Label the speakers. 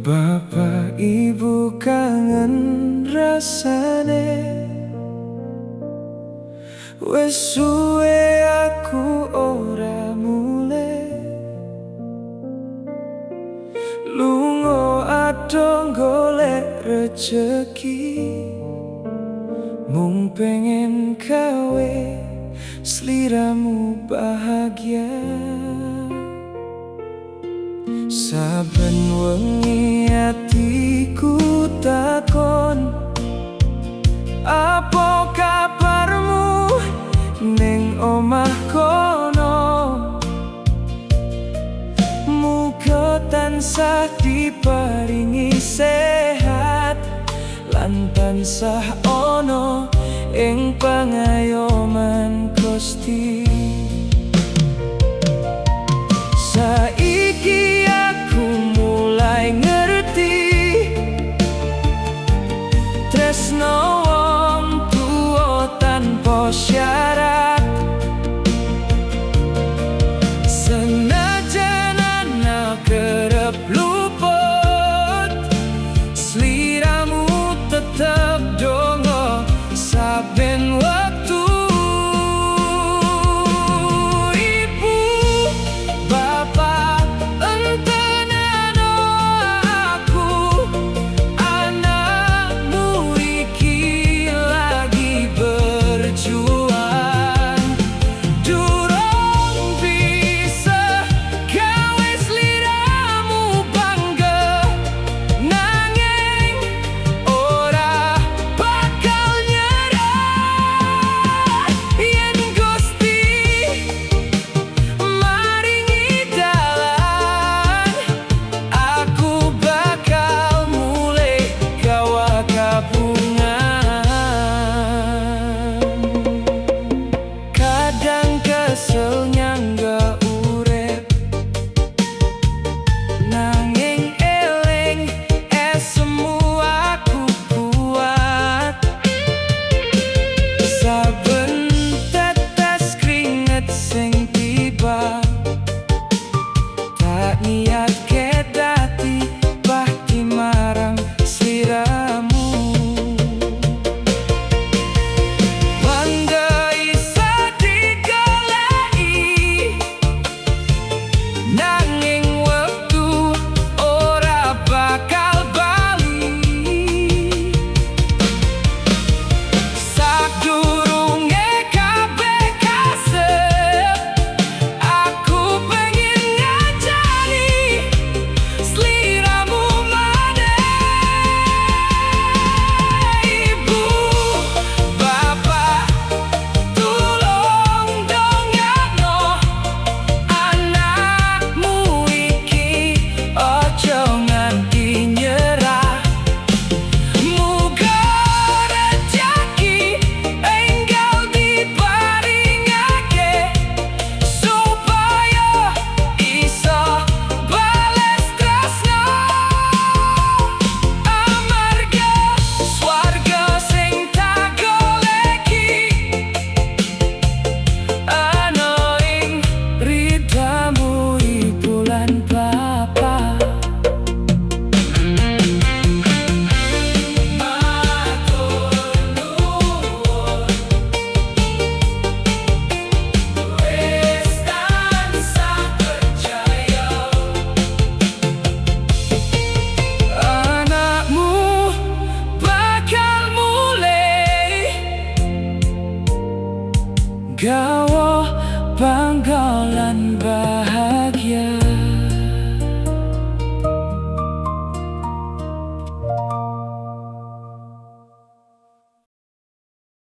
Speaker 1: Bapak ibu kangen rasane, wes suwe aku ora mule lunga adong golek rejeki, mung pengen gawe sliramu bahagia. Saben wengi atiku takon, apa kabarmu ning omah kono? Muga tansah diparingi sehat lan tansah ono ing pangayoman Gusti. Saiki aku mulai ngerti tresno wong tuwa tanpa syarat. Senajan ana kerep luput, sliramu tetep donga saben waktu. Kesel nyangga urip, nanging eling esemu aku kuat. Saben tetes keringet sing tiba, tak niat kedati bakti marang sliramu. Gawa bangga lan bahagia.